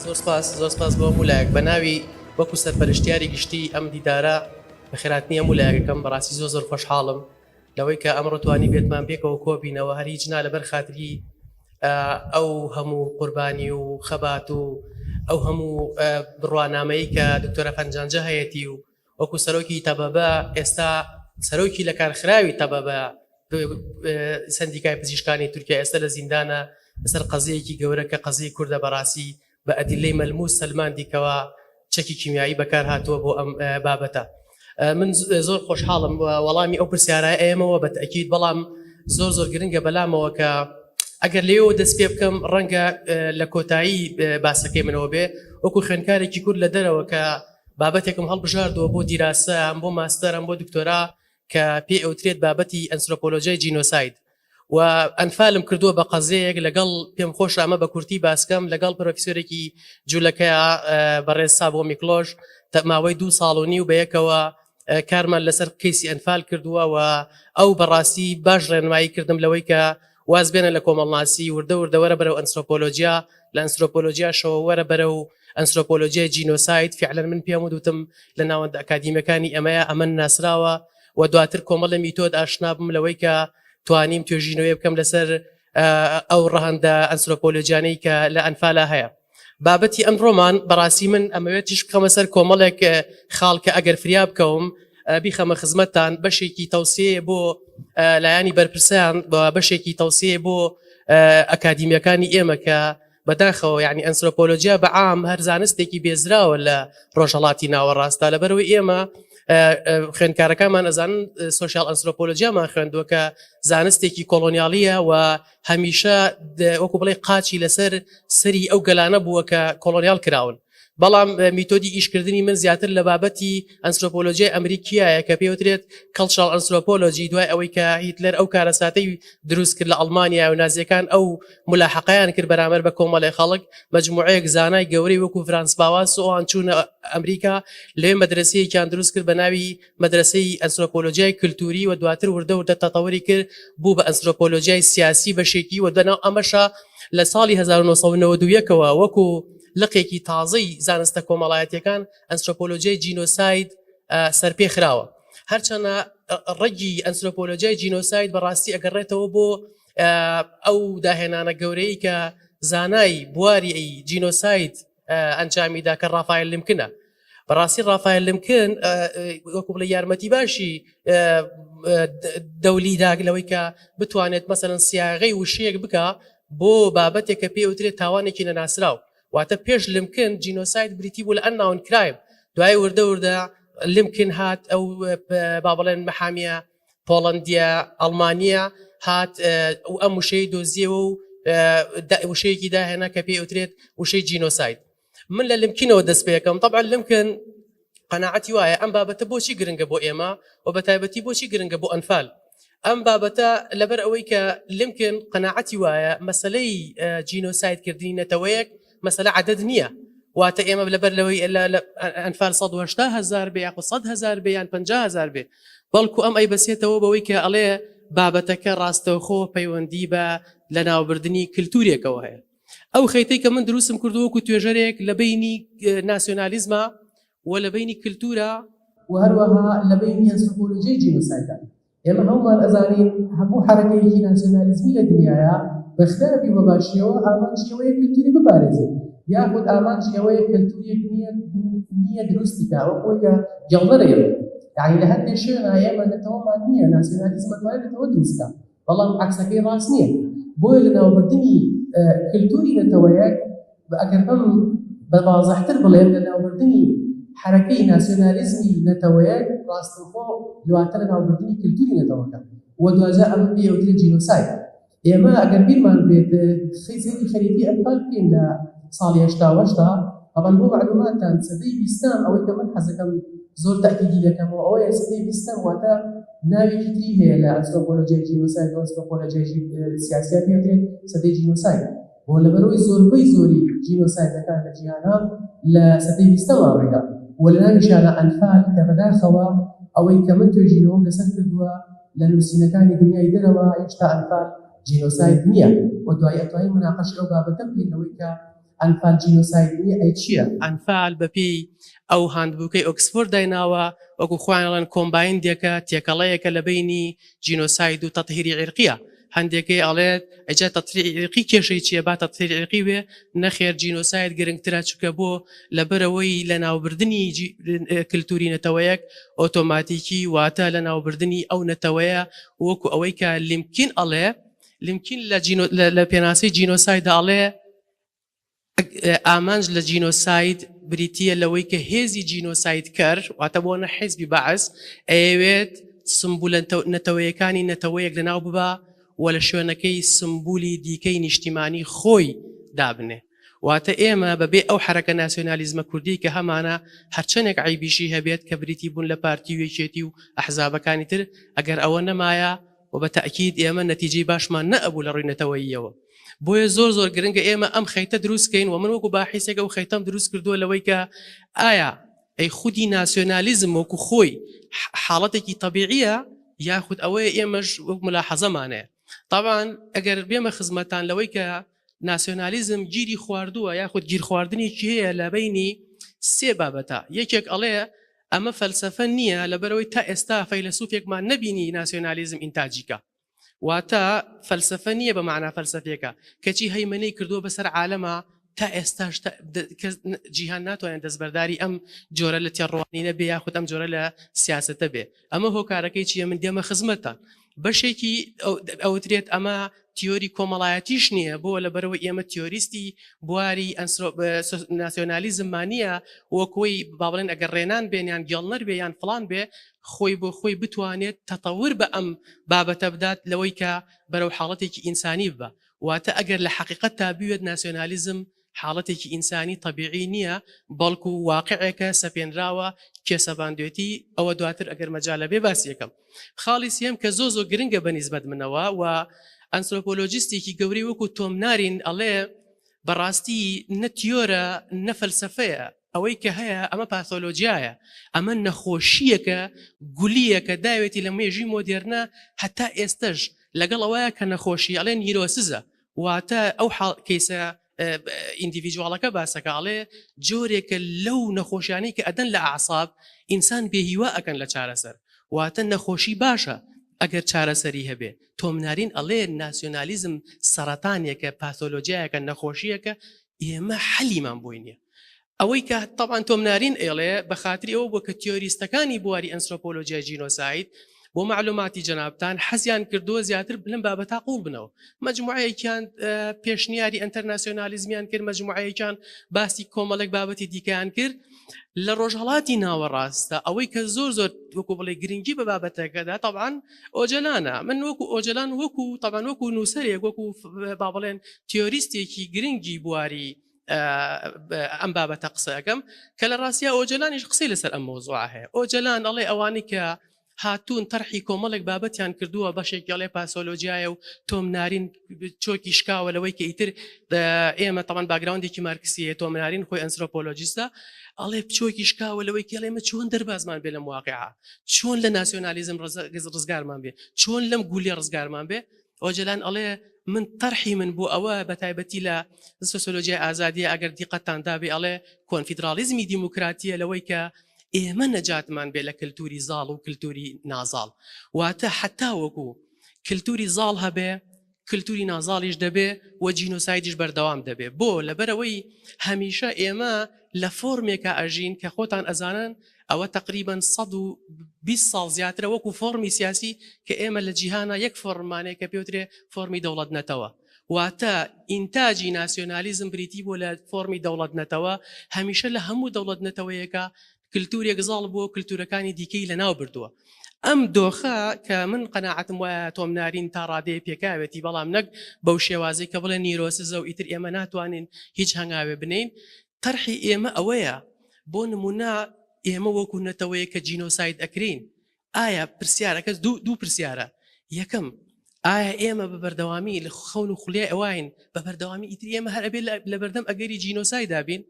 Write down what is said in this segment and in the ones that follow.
زۆر سپاس بۆ مولایەک بە ناوی وەکو سەرپەرشتیاری گشتی ئەم دیدارە بە خێراتنیە مولایەکەکەم بەڕاستی زۆر خۆشحاڵم لەوەی کە ئەمڕۆ توانی بێتمان پێکەوە کۆبینەوە هەر هیچ نا لەبەر خاتری ئەو هەموو قوربانی و خەبات و ئەو هەموو بڕوانامەیە کە دکتۆرە فەنجانجە هەیەی و وەکو سەرۆکی تەبەبە ئێستا سەرۆکی لە کارخراوی تەبەبە سندیکای پزیشکانی تورکیا ئێستا لە زیندانە لەسەر قەزەیەکی گەورە کە قەزەی کوردە بەڕاستی بە ئەدیلەی مەلموس سەلمان دیکەوە چەکی کیمیایی بەکار هاتووە بۆ ئەم بابەتە. من زۆر خۆشحاڵم وەڵامی ئەو پرسیارە ئێمەوە بە تەکید بەڵام زۆر گرنگە بەلامەوە کە ئەگەر لێەوە دەست پێ بکەم ڕەنگە لە کۆتایی باسەکەی منەوە بێ وەکو خوێندکارێکی کورد لە دەرەوە کە بابەتێکم هەڵبژاردەوە بۆ دیراسە ئەم بۆ ماستەر ئەم بۆ دکتۆرا کە پێ ئەوترێت بابەتی ئەنتروپۆلۆژیای جینۆساید و ئەنفالم کردووە بە قەزەیەک لەگەڵ پێم خۆش ئەمە بە کورتی باسکەم لەگەڵ پرۆفیسۆرێکی جوولەکەیە بەڕێزسا بۆ میکلۆژ ماوەی 2 ساڵ و نیو بەیەکەوە کارمان لەسەر کەیسی ئەنفال کردووە و ئەو بەڕاستی باش ڕێنمایی کردم لەوەی کە واز بێنە لە کۆمەڵناسی وردەوردەوەرە بەرەو ئەنتروپۆلۆژیا لە ئەنتروپۆلۆژیاشەوە وەرە بەرەو ئەنتروپۆلۆژیای جینۆساید فعلا من پێم وتم لە ناوەندە ئەکادیمیەکانی ئەمە ناسراوە و دواتر کۆمەڵە میتۆد ئاشنا بم لەوەی کە توانیم توێژینەوەی بکەم لەسەر ئەو ڕەهەندە ئەنتروپۆلۆژیانەی کە لە ئەنفالە هەیە. بابەتی ئەم ڕۆمان بەڕاستی من ئەمەوێتیش بخەمە سەر کۆمەڵێک خاڵ کە ئەگەر فریا بکەوم بیخەمە خزمەتتان بەشێکی تەوسیە بۆ لایانی بەرپرسیان بە بەشێکی تەوسیە بۆ ئەکادیمیەکانی ئێمە کە بەداخەوە یعنی ئەنتروپۆلۆژیا بەعام هەر زانستێکی بێزراوە لە ڕۆژهەڵاتی ناوەڕاستە لەبەرەوەی ئێمە خوێندکارەکانمان ئەزانن سۆشیال ئەنتروپۆلۆژیامان خوێندووە کە زانستێکی کۆلۆنیالیە و هەمیشە وەکو بڵێ قاچی لەسەر سەری ئەو گەلانە بووە کە کۆلۆنیال کراون. بەڵام میتۆدی ئیشکردنی من زیاتر لە بابەتی ئەنتروپۆلۆژیای ئەمریکیایە کە پێوترێت کەڵچرال ئەنتروپۆلۆژی دوای ئەوەی کە هیتلەر ئەو کارەساتەی دروست کرد لە ئەڵمانیا و نازیەکان ئەو ملاحقەیان کرد بەرامبەر بە کۆمەڵی خەڵک مەجموعەیەک زانای گەورەی وەکو فرانس باواس و ئەوان چوونە ئەمریکا لەوێ مەدرسەیەکیان دروست کرد بە ناوی مەدرسەی ئەنتروپۆلۆژیای کلتوری و دواتر وردە تەتەوەری کرد بوو بە ئەنتروپۆلۆژیای سیاسی بەشێکی و دەناو ئەمەشە لە ساڵی 1991ەوە وەکو لقێکی تازەی زانستە کۆمەڵایەتیەکان ئەنتروپۆلۆژیای جینۆساید سەرپێخراوە. هەرچەنە ڕێگی ئەنتروپۆلۆژیای جینۆساید بەڕاستی ئەگەڕێتەوە بۆ ئەو داهێنانە گەورەی کە زانای بواری جینۆساید ئەنجامیدا کە ڕافایل لمکنە. بەڕاستی ڕافایل لمکن وەکو بڵێ یارمەتی باشی دەولیدا لەوەی کە بتوانێت مەسەڵەن سیاغەی وشەیەک بکە بۆ بابەتێک کە پێوترێت تاوانێکی نەناسراو واتە پێش لمکن جینۆساید بریتی بوو لە ئەنناون کرایم دوای وردە لمکن هات ئەو با بڵێن مەحامیە پۆڵەندیا ئەڵمانیا هات ئەم وشەی دۆزیەوە و وشەیەکی داهێنا کە پێوترێت وشەی جینۆساید. من لە لمکنەوە دەست پێەکەم طبعا لمکن قەناعەتی وایە ئەم بابەتە بۆچی گرنگە بۆ ئێمە و بە تایبەتی بۆچی گرنگە بۆ ئەنفال. ئەم بابەتە لەبەر ئەوەی کە لمکن قەناعەتی وایە مەسەلەی جینۆساید کردنی نەتەوەیەک مەسەلە عدد نییە واتە ئێمە لەبەر لەوەی ئەنفال 180,000 بێ یاخو 100,000 بێ یان 50,000 بێ بەڵکو ئەم ئەی بەسێتەوە بەوەی کە ئەڵێ بابەتەکە ڕاستەوخۆ پەیوەندی بە لە ناوبردننی کللتورێکەوە هەیە. ئەو خەیتەی کە من دروستم کردووەکو توێژەرێک لە بینی ناسیۆنالیزمە و لە بینی کللتورە و هەروەها لە بینی ئەنتروپۆلۆژیای جینۆسایدە. ئێمە هەمومان ئەزانین هەموو حرەکەیەکی ناسیۆنالیزمی لە دنیاە بەخدابی بەباشیەوە ئامانجیەوەی کللتوری بپارێزێت یاخود ئامانجیەوەی کللتوریەک نییە دروستی کاوە خۆی کە گەڵدەرەیە یعنی لە هەندێک شوێنە ئێمە نەتەوەمان نییە ناسیۆنالیزمە توانێتەوە دروستکە بەڵام عەکسەکەی ڕاست نییە. بۆیە لە ناوبردنی کللتوری نەتەوەیەک ئەگەر ئەم بەوازەحتر بڵێم لە ناوبردنی حرەکەی ناسیۆنالیزمی نەتەوەیەک ڕاستەوخۆ دواتر لە ناوبردنی کللتوری نەتەوەکە و دوازە ئەم پێوترێت جینۆساید. ئێمە ئەگەر بیرمان بێت خەیزێکی خەریکی ئەنفال بکەین لە ساڵی 1980 طبعاً بۆ معلوماتان سەدەی 20م ئەوەی کە من حەزەکەم زۆر تاکیدی دەکەمەوە ئەوەیە سەدەی 20م واتە ناوێکی تری هەیە لە ئەنتروپۆلۆژیای جینۆساید و ئەنتروپۆلۆژیای سیاسیە پێوترێت سەدەی جینۆساید بۆ لەبەرەوەی زۆربەی زۆری جینۆسایدەکان لە جیهانە لە سەدەی 20م ڕێدا و لە ناویشانە ئەنفال کە بەداخەوە ئەوەی کە من توێژینەوەم لەسەر کردووە لە نووسینەکانی دنیای دەرەوە هێشتا ئەنفال جینۆساید نییە و دوای ئەتوانین مناقەشی ئەو بابەتە بکەینەوەی کە ئەنفال جینۆسایدنی ئەی چییە؟ ئەنفال بەپێی ئەو هاندبووکەی ئۆکسفۆرد دایناوە وەکو خۆیانڵێن کۆمبایندێکە تێکەڵەیەکە لە بینی جینۆساید و تەطهیری عێرقیە. هەندێکی ئەڵێت ئەجا تەطهیری عێرقی کێشەی چییە؟ با تەطهیری عێرقی وێ نەخێر جینۆساید گرنگترە چونکە بۆ لەبەرەوەی لە ناوبردنی کللتوری نەتەوەیەک ئۆتۆماتیکی واتە لە ناوبردنی ئەو نەتەوەیە وەکو ئەوەی کە لیمکن ئەڵێ لیمکن لە پێناسی جینۆساید ئەڵێ ئامانج لە جینۆساید بریتیە لەوەی کە هێزی جینۆساید کەر واتە بۆنە حیزبی بەعس ئەوێت سمبولە نەتەوەیەکانی نەتەوەیەک لەناو ببە و لە شوێنەکەی سمبولی دیکەی نیشتیمانی خۆی دابنێ. واتە ئێمە بەبێ ئەو حرەکە ناسیۆنالیزمە کوردی کە هەمانە هەرچەندێک عیبیشی هەبێت کە بریتی بوون لە پارتی و یەکێتی و ئەحزابەکانی تر ئەگەر ئەوە نەمایە و بە تەئکید ئێمە نەتیجەی باشمان نەئەبوو لە ڕووی نەتەوەییەوە. بۆیە زۆر گرنگە ئێمە ئەم خەیتە دروستکەین و من وەکو باحیسێکە و خەیتەم دروست کردووە لەوەی کە ئایا ئەی خودی ناسیۆنالیزم وەکو خۆی حاڵەتێکی طبیعیە یاخود ئەوەیە ئێمەش وەک ملاحەزەمانەیە. طبعاً ئەگەر بێمە خزمەتان لەوەی کە ناسیۆنالیزم گیری خواردووە یاخود گیر خواردنێکی هەیە لە بینی سێ بابەتە. یەکێک ئەڵێ ئەمە فەلسەفە نییە لەبەرەوەی تا ئێستا فەیلسوفێکمان نەبینی ناسیۆنالیزم ئینتاجیکە. واتە فەلسەفە نییە بە معنا فەلسەفێکە کەچی هەیمنەی کردووە بەسەر عالەمە تا ئێستاش جیهان ناتوانێت دەستبەرداری ئەم جۆرە لە تێڕوانینە بێ یاخود ئەم جۆرە لە سیاسەتە بێ. ئەمە هۆکارەکەی چیە؟ من دێمە خزمەتان بەشێکی ئەوترێت ئەمە تیۆری کۆمەڵایەتیش نییە بۆ لەبەرەوەی ئێمە تیۆریستی بواری ناسیۆنالیزممانە وەکۆی با بڵێن ئەگەر ڕێنان بێنیان گێڵنەر بێ یان فڵان بێ خۆی بۆ خۆی بتوانێت تەتەور بە ئەم بابەتە بدات لەوەی کە بەرەو حاڵەتێکی ئینسانی ببە. واتە ئەگەر لە حقیقەت تا بوێت ناسیۆنالیزم حاڵەتێکی ئینسانی طبیعی نییە بەڵکو واقعێکە سەپێنراوە کێسەباندوێتی ئەوە دواتر ئەگەر مەجالە بێ باسی یەکەم. خاڵی سێم کە زۆ گرنگە بەنیسبەت منەوە و ئەنترۆپۆلۆجیستێکی گەورەی وەکو تۆم نارین ئەڵێ بەڕاستی نەتیۆرە نەفەلسەفەیە ئەوەی کە هەیە ئەمە پاثۆلۆجیایە ئەمە نەخۆشیەکە گولیەکە داوێتی لە مێژی مۆدێرنە هەتا ئێستش لەگەڵ ئەوەیە کە نەخۆشی ئەڵێن نیرۆسزە واتە ئەو کەیسە ئیندیڤیدواڵەکە باسەکەڵێ جۆرێکە لەو نەخۆشیانی کە ئەدەن لە ئاعساب ئینسان بێهیوا ئەکەن لە چارەسەر واتە نەخۆشی باشە ئەگەر چارەسەری هەبێ. تۆمنارین ئەڵێ ناسیۆنالیزم سەرەتانێکە پاثۆلۆجیایەکە نەخۆشیەکە ئێمە حەلیمان بۆی نییە. ئەوەی کە طبعاً تۆمنارین ئێڵێ بە خاتری ئەوە بۆ کە تیۆریستەکانی بواری ئەنترۆپۆلۆژیای جینۆساید بۆ معلوماتی جەنابتان حەزیان کردووە زیاتر بلم بابەتا قوڵ بنەوە. مەجموعەیەکیان پێشنیاری ئەنتەرناسیۆنالیزمیان کرد، مەجموعەیەکیان باسی کۆمەڵێک بابەتی دیکەیان کرد. لە ڕۆژهەڵاتی ناوەڕاستە ئەوەی کە زۆر وەکو بڵێ گرنگی بە بابەتەکەدا طبعاً ئۆجەلانە. من وەکو ئۆجەلان طبعاً وەکو نووسەرێک وەکو با بڵێن تیۆریستێکی گرنگی بواری ئەم بابەتە قسەکەم کە لە ڕاستیە ئۆجەلانیش قسەی لەسەر ئەم مۆزوعە هەیە. ئۆجەلان ئەڵێ ئەوانی کە هاتوون تەرحی کۆمەڵێک بابەتیان کردووە بەشێک گەڵێ پاسۆلۆجیایە و تۆمنارین چۆکی شکاوە لەوەی کە ئیتر ئێمە تەمان باگراوندێکی مارکسیە تۆمنارین خۆی ئەنترۆپۆلۆجیستە ئەڵێ چۆکی شکاوە لەوەی کە ئێمە چۆن دەربازمان بێ لەم واقعە، چۆن لە ناسیۆنالیزم ڕزگارمان بێ، چۆن لەم گولی ڕزگارمان بێ. ئۆجەلان ئەڵێ من تەرحی من بۆ ئەوە بە تایبەتی لە سۆسیۆلۆژیای ئازادیە ئەگەر دیقەتتاندا بێ ئەڵێ کۆنفیدرالیزمی دیموکراتیە لەوەی کە ئێمە نەجاتمان بێ لە کللتوری زاڵ و کللتوری نازاڵ. واتە حتا وەکو کللتوری زاڵ هەبێ کللتوری نازاڵیش دەبێ و جینۆسایدیش بەردەوام دەبێ. بۆ لەبەرەوەی هەمیشە ئێمە لە فۆرمێکە ئەژین کە خۆتان ئەزانن ئەوە تقریباً 120 ساڵ زیاترە وەکو فۆرمی سیاسی کە ئێمە لە جیهانە یەک فۆرمانێک کە پێوترێ فۆرمی دەوڵەت نەتەوە. واتە ئینتاجی ناسیۆنالیزم بریتی بۆ لە فۆرمی دەوڵەت نەتەوە هەمیشە لە هەموو دەوڵەت نەتەوەیەکە کللتورێک زاڵ بووە کللتورەکانی دیکەی لە ناو بردووە. ئەم دۆخە کە من قەناعەتم وایە تۆمنارین تا ڕادەیە پێکاوێتی بەڵام نەک بەو شێوازەی کە بڵێ نیرۆسزە و ئیتر ئێمە ناتوانین هیچ هەنگاوێ بنین. تەرحی ئێمە ئەوەیە بۆ نمونە ئێمە وەکو نەتەوەیە کە جینۆساید ئەکرین ئایا پرسیارەکە دوو پرسیارە. یەکەم ئایا ئێمە بە بەردەوامی لە خەون و خولیای ئەوین بە بەردەوامی ئیتر ئێمە هەر ئەبێ لە بەردەم ئەگەری جینۆسایدا بین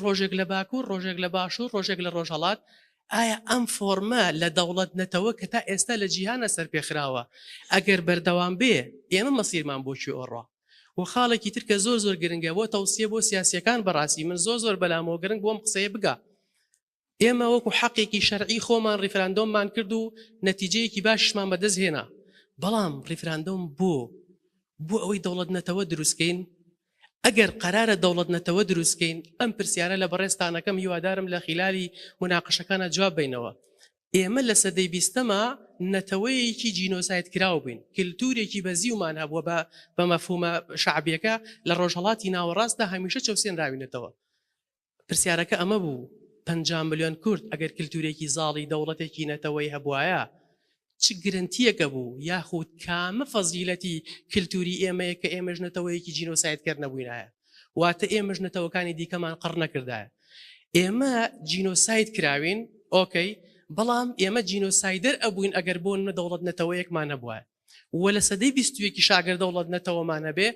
ڕۆژێک لە باکوور ڕۆژێک لە باشوور ڕۆژێک لە ڕۆژهەڵات ئایا ئەم فۆرمە لە دەوڵەت نەتەوە کە تا ئێستا لە جیهانە سەرپێخراوە ئەگەر بەردەوام بێ ئێمە مەسیرمان بۆ چی ئۆڕۆ. و خاڵێکی تر کە زۆر گرنگە بۆ تەوسیە بۆ سیاسیەکان بەڕاستی من زۆر بەلامەوە گرنگ بۆم قسەیە بگا ئێمە وەکو حەقێکی شەرعی خۆمان ڕیفراندۆممان کرد و نەتیجەیەکی باشمان بەدەست هێنا بەڵام ڕیفراندۆم بۆ ئەوەی دەوڵەت نەتەوە دروستکەین ئەگەر قەرارە دەوڵەت نەتەوە دروستکەین ئەم پرسیارە لە بەڕێستانەکەم هیوادارم لە خلالی مناقشەکانە جواب بینەوە ئێمە لە سەدەی بیستەمە نەتەوەیەکی جینۆساید کراو بووین کللتورێکی بەزیومان هەبووە بە مەفهومە شعبیەکە لە ڕۆژهەڵاتی ناوەڕاستدا هەمیشە چەوسێنراوینێتەوە پرسیارەکە ئەمە بوو 50 ملیۆن کورد ئەگەر کللتورێکی زاڵی دەوڵەتێکی نەتەوەی هەبوایە چ گرنتیەکە بوو یاخود کامە فەزیلەتی کللتوری ئێمەیە کە ئێمەش نەتەوەیەکی جینۆسایدکرد نەبووینایە واتە ئێمەش نەتەوەکانی دیکەمان قڕ نەکردایە ئێمە جینۆساید کراوین ئۆکەی بەڵام ئێمە جینۆسایدەر ئەبووین ئەگەر بۆن دەوڵەت نەتەوەیەکمان نەبووە وە لە سەدەی 21 شاگەر دەوڵەت نەتەوەمانە بێ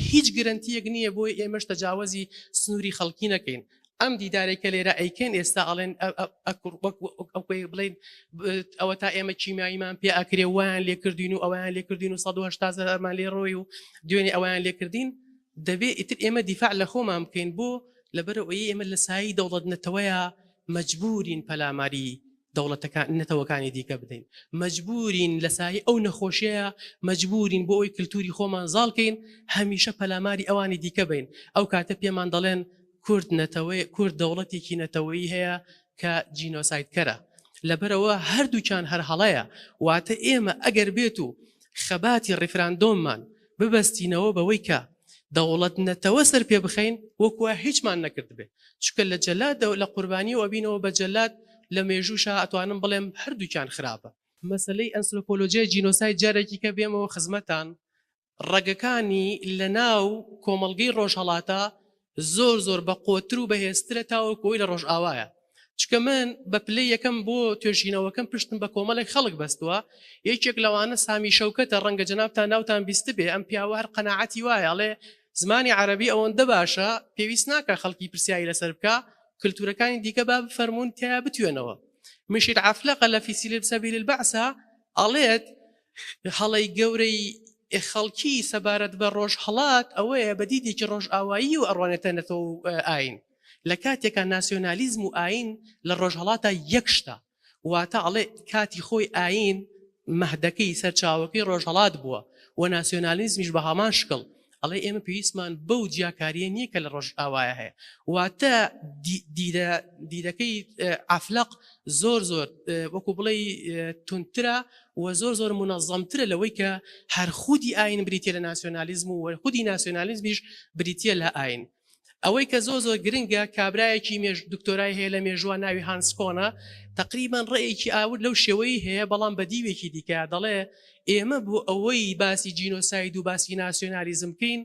هیچ گرنتیەک نییە بۆی ئێمەش تەجاوەزی سنووری خەڵکی نەکەین ئەم دیدارێکە لێرە ئەیکەن ئێستا ئەڵێن بڵین ئەوە تا ئێمە چیماییمان پێ ئاکرێ وایان لێکردین و ئەویان لێکردین و 180 ئەرمان لێ ڕۆی و دوێنێ ئەویان لێکردین دەبێت ئیتر ئێمە دیفاع لە خۆمان بکەین بۆ لەبەرەوەی ئێمە لە سایی دەوڵەت نەتەوەیە مەجبورین پەلاماری دەوڵەتەکان نەتەوەکانی دیکە بدەین مەجبورین لە سایی ئەو نەخۆشیەیە مەجبورین بۆ ئەوی کللتوری خۆمان زاڵکەین هەمیشە پەلاماری ئەوانی دیکە بین ئەو کاتە پێمان دەڵێن کورد نەتەوەی کورد دەوڵەتێکی نەتەوەیی هەیە کە جینۆسایدکەرە لەبەرەوە هەردووچان هەر هەڵەیە واتە ئێمە ئەگەر بێت و خەباتی ڕیفراندۆممان ببەستینەوە بەوەی کە دەوڵەت نەتەوە سەر پێ بخەین وەکوە هیچمان نەکرد بێ چکە لە جەلات لە قوربانی و ئەبینەوە بە جەلات لە مێژوشە ئەتوانم بڵێم هەردووچان خراپە مەسلەی ئەنسۆپۆلۆژیای جینۆساید جارێکی کە بێمەوە خزمەتان ڕەگەکانی لە ناو کۆمەڵگەی ڕۆژهەڵاتە زۆر بە قۆتر و بەهێزترە تاوەکۆی لە ڕۆژ ئاوایە چکە من بە پلەی یەکەم بۆ توێژینەوەکەم پشتم بە کۆمەڵێک خەڵک بەستووە یەکێک لەوانە سامی شەوکەتە ڕەنگە جەنابتان ناوتان بیست بێ ئەم پیاوە هەر قەناعەتی وایە ئەڵێ زمانی عەرەبی ئەوەندە باشە پێویست ناکە خەڵکی پرسیایی لەسەر بکە کللتورەکانی دیکە با بفەرمونون تیا بتوێنەوە مشيت عفلقة لا في سبيل البعثة ئەڵێت هەڵەی گەورەی خەڵکی سەبارەت بە ڕۆژهەڵات ئەوەیە بەدیدێکی ڕۆژ ئاوایی و ئەڕوانێتە نەتەوە ئاین لە کاتێکە ناسیۆنالیزم و ئاین لە ڕۆژهەڵاتە یەک شتە واتە ئەڵێ کاتی خۆی ئاین مەهدەکەی سەرچاوەکەی ڕۆژهەڵات بووە و ناسیۆنالیزمیش بە هەمان شکڵ ئەڵێ ئێمە پێویستمان بەو جیاکاریە نییە کە لە ڕۆژ ئاوایە هەیە واتە دیدەکەی عفلق زۆر وەکو بڵێ تونترە و زۆر منەظەمترە لەوەی کە هەر خودی ئاین بریتە لە ناسیۆنالیزم و خودی ناسیۆنالیزمیش بریتە لە ئاین ئەوەی کە زۆر گرنگە کابرایەکی دکتۆرای هەیە لە مێژووە ناوی هانسکۆنە تقریبان ڕێیەکی ئاور لەو شێوەی هەیە بەڵام بە دیوێکی دیکە دەڵێ ئێمە بۆ ئەوەی باسی جینۆساید و باسی ناسیۆنالیزم بکەین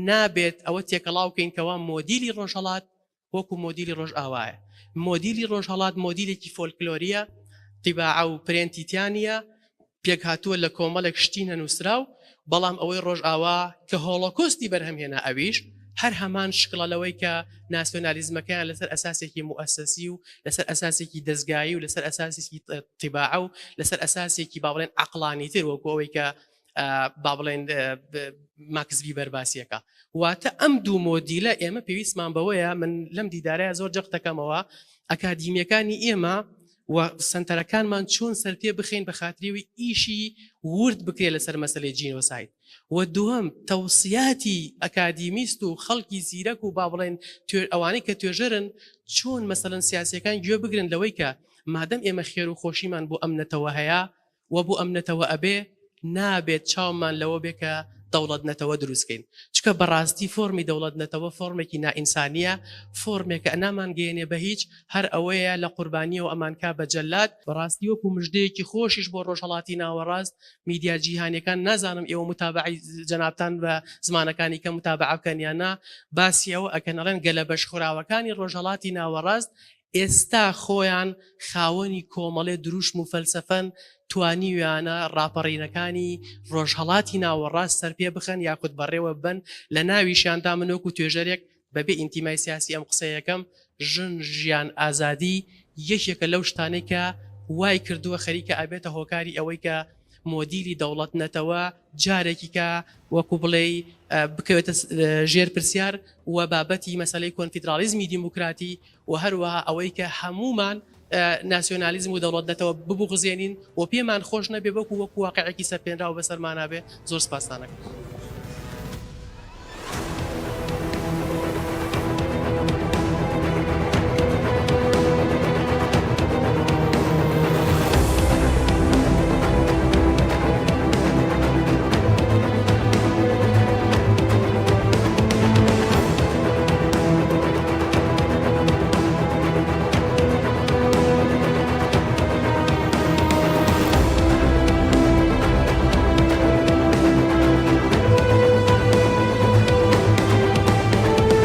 نابێت ئەوە تێکەڵاوکەین کەوا مۆدیلی ڕۆژهەڵات وەکو مۆدیلی ڕۆژ ئاوایە مۆدیلی ڕۆژهەڵات مۆدیلێکی فۆلکلۆریە طیباعە و پرێنتیتیانە پێک هاتووە لە کۆمەڵێک شتینە نووسراو بەڵام ئەوەی ڕۆژ ئاوا کە هۆڵۆکۆستی بەرهەمهێنا ئەویش هەر هەمان شکڵە لەوەی کە ناسیۆنالیزمەکەیان لەسەر ئەساسێکی موئەسەسی و لەسەر ئەساسێکی دەستگایی و لەسەر ئەساسێکی طیباعە و لەسەر ئەساسێکی با بڵێن عەقڵانیتر وەکو ئەوەی کە با بڵێن ماکس ڤیبەر باسیەکە واتە ئەم دوو مۆدیلە ئێمە پێویستمان بەوەیە من لەم دیدارەیە زۆر جەق دەکەمەوە ئەکادیمیەکانی ئێمە و سنتەرەکانمان چۆن سەر پێ بخەین بە خاتریەوەی ئیشی ورد بکرێت لەسەر مەسەلەی جینۆساید و دووەم تەوسیاتی ئەکادیمیست و خەڵکی زیرەک و با بڵێن ئەوانەی کە توێژەرن چۆن مەسەلەن سیاسیەکان گوێ بگرن لەوەی کە مادەم ئێمە خێر و خۆشیمان بۆ ئەم نەتەوە هەیە و بۆ ئەم نەتەوە ئەبێ نابێت چاومان لەوە بێ کە دەوڵەت نەتەوە دروستکەین چکە بەڕاستی فۆرمی دەوڵەت نەتەوە فۆرمێکی نائینسانیە فۆرمێکە ئەنامان گەێنێ بە هیچ هەر ئەوەیە لە قوربانیە و ئەمانکا بە جەلات بەڕاستی وەکو مژدەیەکی خۆشیش بۆ ڕۆژهەڵاتی ناوەڕاست میدیا جیهانیەکان نازانم ئێوە متابعی جەنابتان بە زمانەکانی کە متابعە بکەن یان نا باسی ئەوە ئەکەنەڵێن گەلە بەشخوراوەکانی ڕۆژهەڵاتی ناوەڕاست ئێستا خۆیان خاوەنی کۆمەڵێ دروشم و فەلسەفەن توانیویانە ڕاپەڕینەکانی ڕۆژهەڵاتی ناوەڕاست سەر پێ بخەن یاخود بەڕێوە بن لە ناویشیاندا منۆکو توێژەرێک بەبێ ئینتیمای سیاسی ئەم قسەیەکەم ژن ژیان ئازادی یەکێکە لەو شتانەی کە وای کردووە خەریکە ئابێتە هۆکاری ئەوەی کە مۆدیلی دەوڵەت نەتەوە جارێکی کە وەکو بڵێ بکەوێتە ژێر پرسیار و بابەتی مەسەلەی کۆنفیدرالیزمی دیموکراتی و هەروەها ئەوەی کە هەمومان ناسیۆنالیزم و دەوڵەت نەتەوە ببوغزێنین و پێمان خۆش نەبێ وەکو واقعێکی سەرپێنرا و بەسەرمانابێ. زۆر سپاسانەکەم.